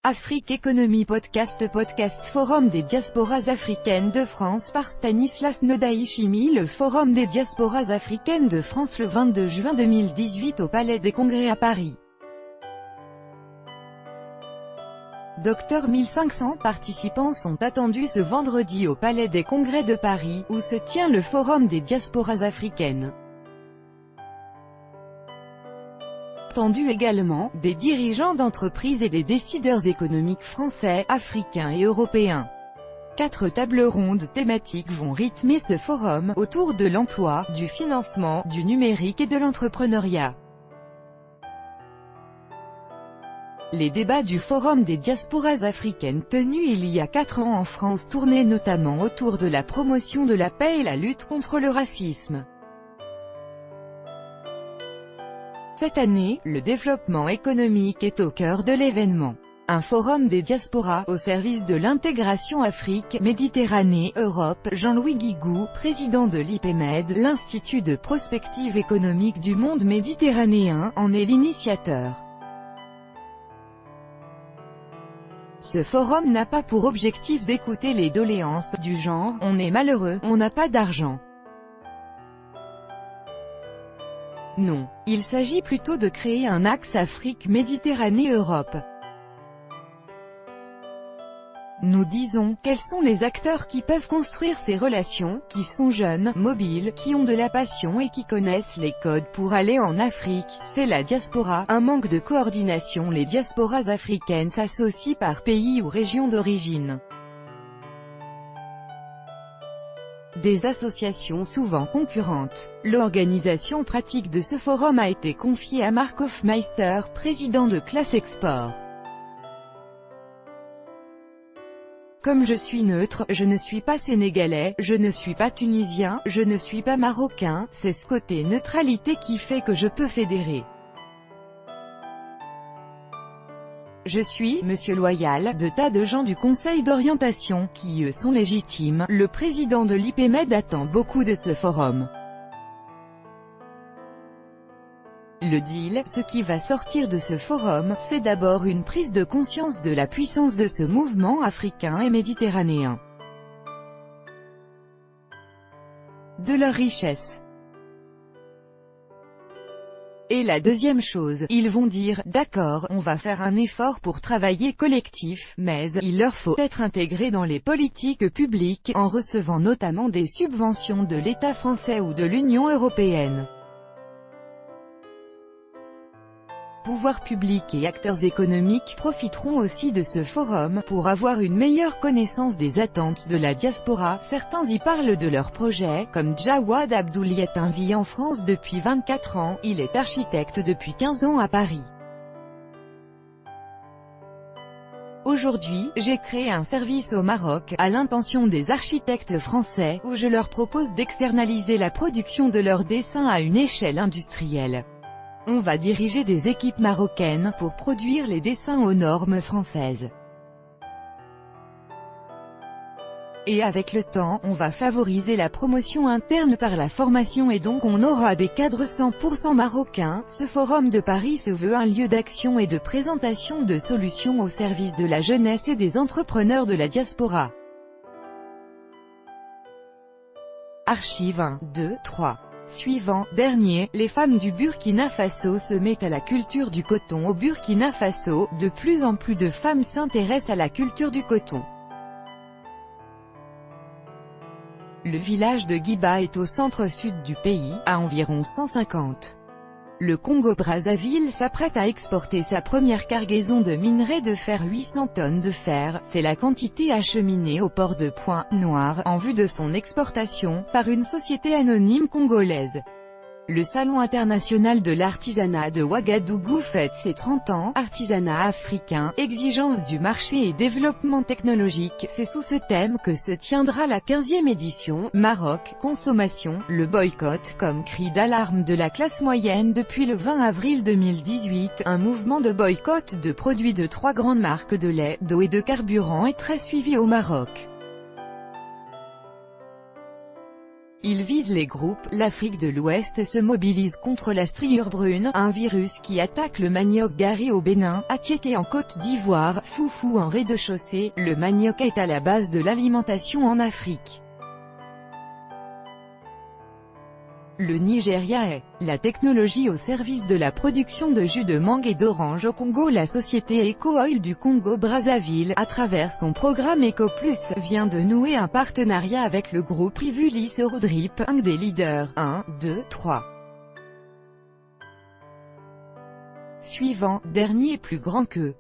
Afrique Économie Podcast Forum des diasporas africaines de France par Stanislas Nodaïchimi. Le Forum des diasporas africaines de France le 22 juin 2018 au Palais des Congrès à Paris. Dr 1500 participants sont attendus ce vendredi au Palais des Congrès de Paris, où se tient le Forum des diasporas africaines. Attendu également, des dirigeants d'entreprises et des décideurs économiques français, africains et européens. 4 tables rondes thématiques vont rythmer ce forum, autour de l'emploi, du financement, du numérique et de l'entrepreneuriat. Les débats du Forum des diasporas africaines tenus il y a 4 ans en France tournaient notamment autour de la promotion de la paix et la lutte contre le racisme. Cette année, le développement économique est au cœur de l'événement. Un forum des diasporas, au service de l'intégration Afrique, Méditerranée, Europe. Jean-Louis Guigou, président de l'IPMED, l'Institut de prospective économique du monde méditerranéen, en est l'initiateur. Ce forum n'a pas pour objectif d'écouter les doléances du genre « on est malheureux, on n'a pas d'argent ». Non, il s'agit plutôt de créer un axe Afrique-Méditerranée-Europe. Nous disons, quels sont les acteurs qui peuvent construire ces relations, qui sont jeunes, mobiles, qui ont de la passion et qui connaissent les codes pour aller en Afrique. C'est la diaspora, un manque de coordination. Les diasporas africaines s'associent par pays ou région d'origine. Des associations souvent concurrentes. L'organisation pratique de ce forum a été confiée à Marc Hofmeister, président de Classe Export. Comme je suis neutre, je ne suis pas sénégalais, je ne suis pas tunisien, je ne suis pas marocain, c'est ce côté neutralité qui fait que je peux fédérer. Je suis, monsieur loyal, de tas de gens du conseil d'orientation, qui eux sont légitimes. Le président de l'IPMED attend beaucoup de ce forum. Le deal, ce qui va sortir de ce forum, c'est d'abord une prise de conscience de la puissance de ce mouvement africain et méditerranéen. De leur richesse. Et la deuxième chose, ils vont dire, d'accord, on va faire un effort pour travailler collectif, mais il leur faut être intégrés dans les politiques publiques, en recevant notamment des subventions de l'État français ou de l'Union européenne. Pouvoirs publics et acteurs économiques profiteront aussi de ce forum, pour avoir une meilleure connaissance des attentes de la diaspora. Certains y parlent de leurs projets, comme Jawad Abdouliatin vit en France depuis 24 ans, il est architecte depuis 15 ans à Paris. Aujourd'hui, j'ai créé un service au Maroc, à l'intention des architectes français, où je leur propose d'externaliser la production de leurs dessins à une échelle industrielle. On va diriger des équipes marocaines, pour produire les dessins aux normes françaises. Et avec le temps, on va favoriser la promotion interne par la formation et donc on aura des cadres 100% marocains. Ce forum de Paris se veut un lieu d'action et de présentation de solutions au service de la jeunesse et des entrepreneurs de la diaspora. Archive 1, 2, 3. Suivant, dernier, les femmes du Burkina Faso se mettent à la culture du coton au Burkina Faso. De plus en plus de femmes s'intéressent à la culture du coton. Le village de Guiba est au centre-sud du pays, à environ 150. Le Congo-Brazzaville s'apprête à exporter sa première cargaison de minerai de fer. 800 tonnes de fer, c'est la quantité acheminée au port de Pointe-Noire, en vue de son exportation, par une société anonyme congolaise. Le Salon international de l'artisanat de Ouagadougou fête ses 30 ans. Artisanat africain, exigences du marché et développement technologique, c'est sous ce thème que se tiendra la 15e édition. Maroc, consommation, le boycott comme cri d'alarme de la classe moyenne depuis le 20 avril 2018. Un mouvement de boycott de produits de 3 grandes marques de lait, d'eau et de carburant est très suivi au Maroc. Il vise les groupes. L'Afrique de l'Ouest se mobilise contre la striure brune, un virus qui attaque le manioc gari au Bénin, Atiéké en Côte d'Ivoire, foufou en rez-de-chaussée. Le manioc est à la base de l'alimentation en Afrique. Le Nigeria est la technologie au service de la production de jus de mangue et d'orange au Congo. La société Eco-Oil du Congo-Brazzaville, à travers son programme EcoPlus, vient de nouer un partenariat avec le groupe Rivulis Eurodrip, un des leaders. 1, 2, 3. Suivant, dernier plus grand que